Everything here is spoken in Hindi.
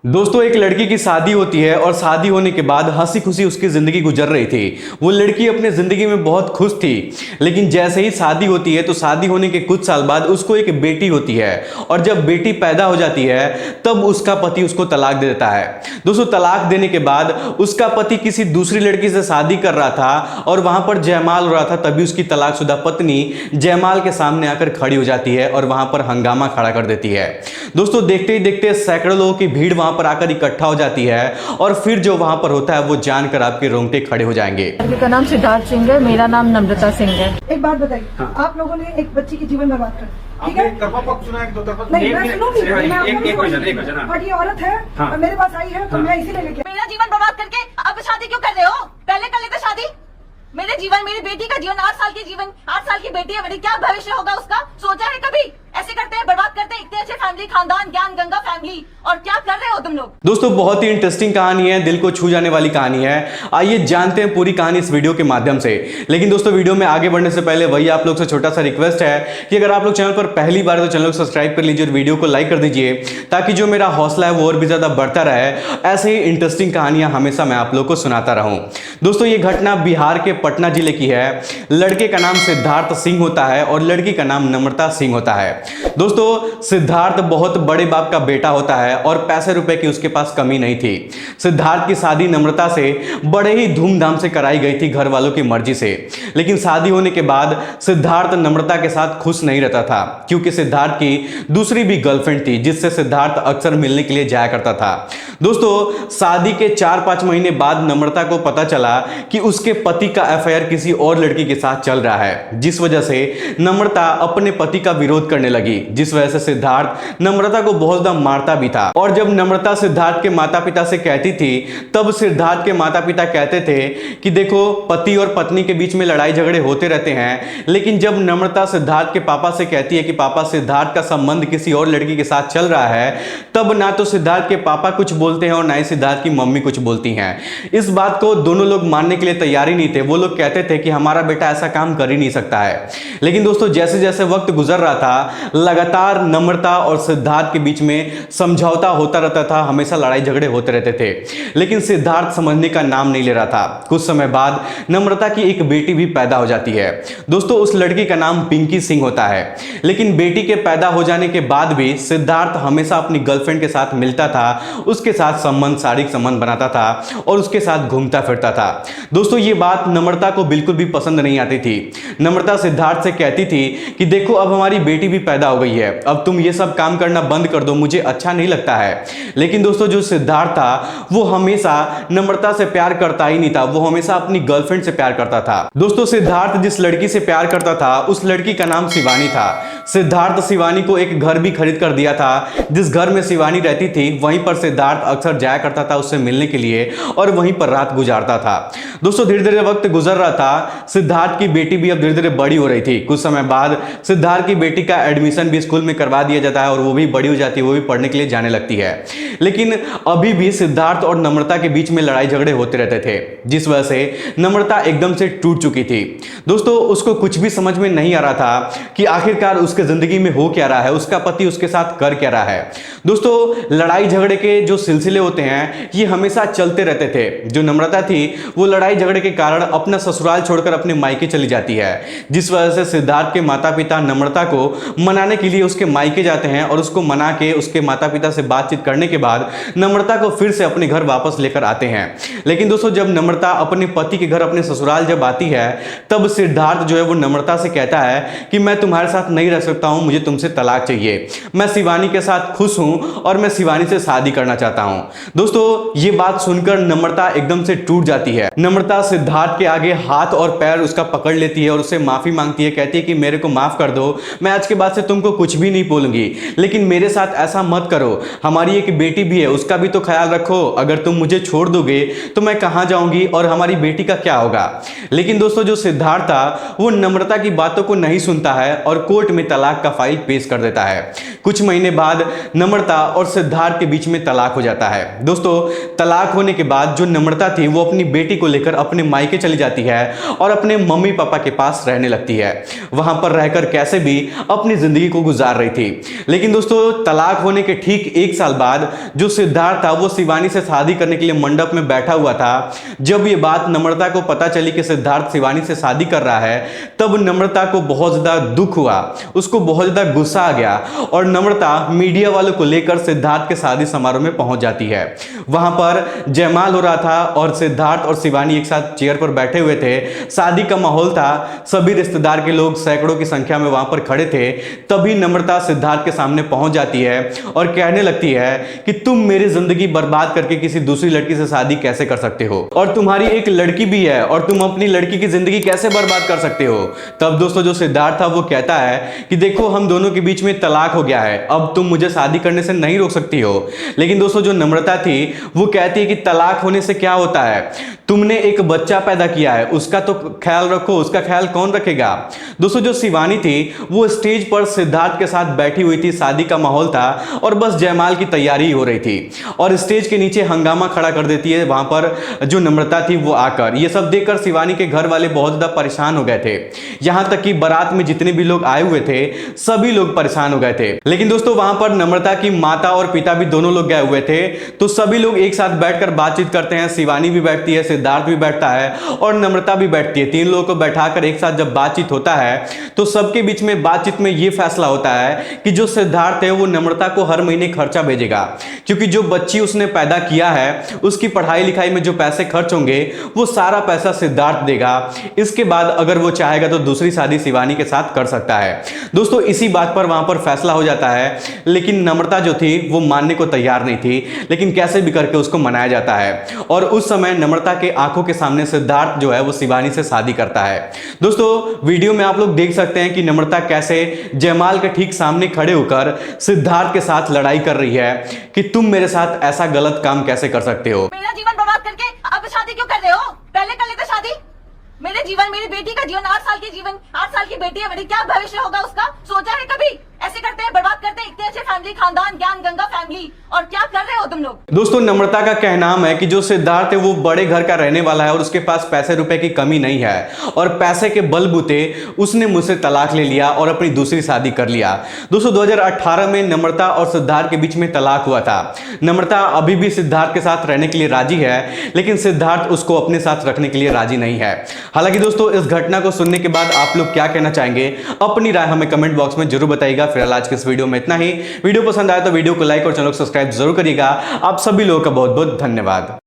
दोस्तों, एक लड़की की शादी होती है और शादी होने के बाद हंसी खुशी उसकी जिंदगी गुजर रही थी। वो लड़की अपने जिंदगी में बहुत खुश थी। लेकिन जैसे ही शादी होती है तो शादी होने के कुछ साल बाद उसको एक बेटी होती है और जब बेटी पैदा हो जाती है तब उसका पति उसको तलाक दे देता है। दोस्तों, तलाक देने के बाद उसका पति किसी दूसरी लड़की से शादी कर रहा था और वहां पर जयमाल हो रहा था। तभी उसकी तलाकशुदा पत्नी जयमाल के सामने आकर खड़ी हो जाती है और वहां पर हंगामा खड़ा कर देती है। दोस्तों, देखते ही देखते सैकड़ों लोगों की भीड़ वहां पर आकर इकट्ठा हो जाती है और फिर जो वहां पर होता है वो जानकर आपके रोंगटे खड़े हो जाएंगे। का नाम सिद्धार्थ सिंह है, मेरा नाम नम्रता सिंह है। एक बात बताइए, हाँ। आप लोगों ने एक बच्ची की जीवन बर्बाद कर, ठीक है? तरफा पक्ष सुना है कि दो तरफा? नहीं, मैं सुनूंगी, मैं आपको एक सुनूंगी। वजह बट ये औरत है हाँ। और मेरे पास आई है तो हाँ। मैं इसीलिए लेके मेरा जीवन बर्बाद करके अब शादी क्यों कर रहे हो? पहले कर लेते शादी। मेरे जीवन, मेरी बेटी का जीवन, 8 साल की बेटी है मेरी, क्या भविष्य होगा उसका? सोचा है कभी? ऐसे करते हैं, बर्बाद करते हैं इतने अच्छे फैमिली, खानदान, ज्ञान गंगा फैमिली, और क्या कर रहे हो तुम लोग? दोस्तों, बहुत ही इंटरेस्टिंग कहानी है, दिल को छू जाने वाली कहानी है। आइए जानते हैं पूरी कहानी इस वीडियो के माध्यम से। लेकिन दोस्तों, वीडियो में आगे बढ़ने से पहले वही आप लोग से छोटा सा रिक्वेस्ट है कि अगर आप लोग चैनल पर पहली बार है तो चैनल को सब्सक्राइब कर लीजिए और वीडियो को लाइक कर दीजिए ताकि जो मेरा हौसला है वो और भी ज्यादा बढ़ता रहे। ऐसे ही इंटरेस्टिंग कहानियां हमेशा मैं आप लोग को सुनाता रहूं। दोस्तों, ये घटना बिहार के पटना जिले की है। लड़के का नाम सिद्धार्थ सिंह होता है और लड़की का नाम नम्रता सिंह होता है। दोस्तों, सिद्धार्थ बहुत बड़े बाप का बेटा होता है और पैसे रुपए की उसके पास कमी नहीं थी। सिद्धार्थ की शादी नम्रता से बड़े ही धूमधाम से कराई गई थी, घर वालों की मर्जी से। लेकिन शादी होने के बाद सिद्धार्थ नम्रता के साथ खुश नहीं रहता था क्योंकि सिद्धार्थ की दूसरी भी गर्लफ्रेंड थी जिससे सिद्धार्थ अक्सर मिलने के लिए जाया करता था। दोस्तों, शादी के 4-5 महीने बाद नम्रता को पता चला कि उसके पति का अफेयर किसी और लड़की के साथ चल रहा है, जिस वजह से नम्रता अपने पति का विरोध करने लगी, जिस वजह से सिद्धार्थ नम्रता को बहुत ज्यादा मारता भी था। और जब नम्रता सिद्धार्थ के माता पिता से कहती थी तब सिद्धार्थ के माता पिता कहते थे कि देखो, पति और पत्नी के बीच में लड़ाई झगड़े होते रहते हैं। लेकिन जब नम्रता सिद्धार्थ के पापा से कहती है कि पापा, सिद्धार्थ का संबंध किसी और लड़की के साथ चल रहा है, तब ना तो सिद्धार्थ के पापा कुछ बोलते हैं और ना ही सिद्धार्थ की मम्मी कुछ बोलती हैं। इस बात को दोनों लोग मानने के लिए तैयार ही नहीं थे। वो लोग कहते थे कि हमारा बेटा ऐसा काम कर ही नहीं सकता है। लेकिन दोस्तों, जैसे जैसे वक्त गुजर रहा था, लगातार नम्रता और सिद्धार्थ के बीच में समझौता होता रहता था, हमेशा लड़ाई झगड़े होते रहते थे। लेकिन सिद्धार्थ समझने का नाम नहीं ले रहा था। कुछ समय बाद नम्रता की एक बेटी भी पैदा हो जाती है। दोस्तों, उस लड़की का नाम पिंकी सिंह होता है। लेकिन बेटी के पैदा हो जाने के बाद भी सिद्धार्थ हमेशा अपनी गर्लफ्रेंड के साथ मिलता था, उसके साथ संबंध, शारीरिक संबंध बनाता था और उसके साथ घूमता फिरता था। दोस्तों, ये बात नम्रता को बिल्कुल भी पसंद नहीं आती थी। नम्रता सिद्धार्थ से कहती थी कि देखो, अब हमारी बेटी भी पैदा हो गई है, अब तुम ये सब काम करना बंद कर दो, मुझे अच्छा नहीं लगता है। लेकिन दोस्तों, जो सिद्धार्थ था वो हमेशा नम्रता से प्यार करता ही नहीं था, वो हमेशा अपनी गर्लफ्रेंड से प्यार करता था। दोस्तों, सिद्धार्थ जिस लड़की से प्यार करता था उस लड़की का नाम शिवानी था। सिद्धार्थ शिवानी को एक घर भी खरीद कर दिया था। जिस घर में शिवानी रहती थी वहीं पर सिद्धार्थ अक्सर जाया करता था उससे मिलने के लिए और वहीं पर रात गुजारता था। दोस्तों, धीरे धीरे वक्त गुजर रहा था। सिद्धार्थ की बेटी भी अब धीरे धीरे बड़ी हो रही थी। कुछ समय बाद सिद्धार्थ की बेटी का एडमिशन भी स्कूल में करवा दिया जाता है और वो भी बड़ी हो जाती है, वो भी पढ़ने के लिए जाने लगती है। लेकिन अभी भी सिद्धार्थ और नम्रता के बीच में लड़ाई झगड़े होते रहते थे, जिस वजह से नम्रता एकदम से टूट चुकी थी। दोस्तों, उसको कुछ भी समझ में नहीं आ रहा था कि आखिरकार उसके जिंदगी में हो क्या रहा है, उसका पति उसके साथ कर क्या रहा है। दोस्तों, लड़ाई झगड़े के जो सिलसिले होते हैं ये हमेशा चलते रहते थे। जो नम्रता थी वो लड़ाई झगड़े के कारण अपना ससुराल छोड़कर अपने मायके चली जाती है, जिस वजह से सिद्धार्थ के माता पिता नम्रता को मनाने के लिए उसके मायके जाते हैं और उसको मना के उसके माता पिता से बातचीत करने के बाद नम्रता को फिर से अपने घर वापस लेकर आते हैं। लेकिन दोस्तों, जब नम्रता अपने पति के घर, अपने ससुराल जब आती है तब सिद्धार्थ जो है वो नम्रता से कहता है कि मैं तुम्हारे साथ नहीं रह सकता हूं, मुझे तुमसे तलाक चाहिए, मैं शिवानी के साथ खुश हूं और मैं शिवानी से शादी करना चाहता हूं। दोस्तों, ये बात सुनकर नम्रता एकदम से टूट जाती है। नम्रता सिद्धार्थ के आगे हाथ और पैर उसका पकड़ लेती है और उससे माफी मांगती है, कहती है कि मेरे को माफ कर दो, मैं आज के बाद से तुमको कुछ भी नहीं बोलूंगी, लेकिन मेरे साथ ऐसा मत करो, हमारी एक बेटी भी है, उसका भी तो ख्याल रखो, अगर तुम मुझे छोड़ दोगे तो मैं कहां जाऊंगी और हमारी बेटी का क्या होगा। लेकिन दोस्तों, जो सिद्धार्थ था वो नम्रता की बातों को नहीं सुनता है और कोर्ट में तलाक का फाइल पेश कर देता है। कुछ महीने बाद नम्रता और सिद्धार्थ के बीच में तलाक हो जाता है। दोस्तों, तलाक होने के बाद जो नम्रता थी वो अपनी बेटी को लेकर अपने मायके चली जाती है और अपने मम्मी पापा के पास रहने लगती है। वहां पर रहकर कैसे भी अपनी जिंदगी को गुजार रही थी। लेकिन दोस्तों, तलाक होने के ठीक 1 साल बाद जो सिद्धार्थ था वो शिवानी से शादी करने के लिए मंडप में बैठा हुआ था। जब ये बात नम्रता को पता चली कि सिद्धार्थ शिवानी से शादी कर रहा है, तब नम्रता को बहुत ज्यादा दुख हुआ, उसको बहुत ज्यादा गुस्सा आ गया और नम्रता मीडिया वालों को लेकर सिद्धार्थ के शादी समारोह में पहुंच जाती है। वहां पर जयमाल हो रहा था और सिद्धार्थ और शिवानी एक साथ चेयर पर बैठे हुए थे। शादी का माहौल था, सभी रिश्तेदार के लोग सैकड़ों की संख्या में वहां पर खड़े थे। तभी नम्रता सिद्धार्थ के सामने पहुंच जाती है और कहने लगती है कि तुम मेरी जिंदगी बर्बाद करके किसी दूसरी लड़की से शादी कैसे कर सकते हो, और तुम्हारी एक लड़की भी है और तुम अपनी लड़की की जिंदगी कैसे बर्बाद कर सकते हो। तब दोस्तों जो सिद्धार्थ था वो कहता है कि देखो, हम दोनों के बीच में तलाक हो गया है, अब तुम मुझे शादी करने से नहीं रोक सकती हो। लेकिन दोस्तों जो नम्रता थी वो कहती है कि तलाक होने से क्या होता है, तुमने एक बच्चा पैदा किया है, उसका तो ख्याल रखो, उसका ख्याल कौन रखेगा। दोस्तों जो शिवानी थी वो स्टेज पर सिद्धार्थ के साथ बैठी हुई थी, शादी का माहौल था और बस जयमाल की तैयारी हो रही थी और स्टेज के नीचे हंगामा खड़ा कर देती है वहां पर जो नम्रता थी वो आकर। ये सब देखकर शिवानी के घर वाले बहुत ज्यादा परेशान हो गए थे, यहां तक कि बारात में जितने भी लोग आए हुए थे सभी लोग परेशान हो गए थे। लेकिन दोस्तों वहां पर नम्रता की माता और पिता भी दोनों लोग गए हुए थे, तो सभी लोग एक साथ बैठकर बातचीत करते हैं। शिवानी भी बैठती है, सिद्धार्थ भी बैठता है और नम्रता भी बैठती है। 3 लोगों को बैठाकर एक साथ जब बातचीत होता है तो सबके बीच में बातचीत में यह फैसला होता है कि जो सिद्धार्थ है वो नम्रता को हर महीने खर्चा भेजेगा, क्योंकि जो बच्ची उसने पैदा किया है उसकी पढ़ाई लिखाई में जो पैसे खर्च होंगे वो सारा पैसा सिद्धार्थ देगा। इसके बाद अगर वो चाहेगा तो दूसरी शादी शिवानी के साथ कर सकता है। दोस्तों इसी बात पर वहां पर फैसला हो जाता है, लेकिन नम्रता जो थी वो मानने को तैयार नहीं थी, लेकिन कैसे भी करके उसको मनाया जाता है और उस समय नम्रता के आंखों के सामने सिद्धार्थ जो है वो शिवानी से शादी करता है। दोस्तों वीडियो में आप लोग देख सकते हैं कि नम्रता कैसे जयमाल के ठीक सामने खड़े होकर सिद्धार्थ के साथ लड़ाई कर रही है कि तुम मेरे साथ ऐसा गलत काम कैसे कर सकते हो। मेरा जीवन बर्बाद करके अब शादी क्यों कर रहे हो? पहले कर लेते शादी। मेरे जीवन, मेरी बेटी का जीवन, 8 साल की जीवन, 8 साल की बेटी है मेरी, क्या भविष्य होगा उसका? सोचा है कभी? ऐसे करते हैं, बर्बाद करते हैं इतने अच्छे फैमिली, खानदान, ज्ञान गंगा फैमिली, और क्या कर रहे हो तुम लोग? दोस्तों नम्रता का कहना है कि जो सिद्धार्थ है वो बड़े घर का रहने वाला है और उसके पास पैसे रुपए की कमी नहीं है और पैसे के बलबूते उसने मुझसे तलाक ले लिया और अपनी दूसरी शादी कर लिया। दोस्तों 2018 में नम्रता और सिद्धार्थ के बीच में तलाक हुआ था। नम्रता अभी भी सिद्धार्थ के साथ रहने के लिए राजी है, लेकिन सिद्धार्थ उसको अपने साथ रखने के लिए राजी नहीं है। हालांकि दोस्तों इस घटना को सुनने के बाद आप लोग क्या कहना चाहेंगे, अपनी राय हमें कमेंट बॉक्स में जरूर बताइएगा। फिलहाल आज के इस वीडियो में इतना ही। वीडियो पसंद आया तो वीडियो को लाइक और चैनल को सब्सक्राइब जरूर करिएगा। आप सभी लोगों का बहुत बहुत धन्यवाद।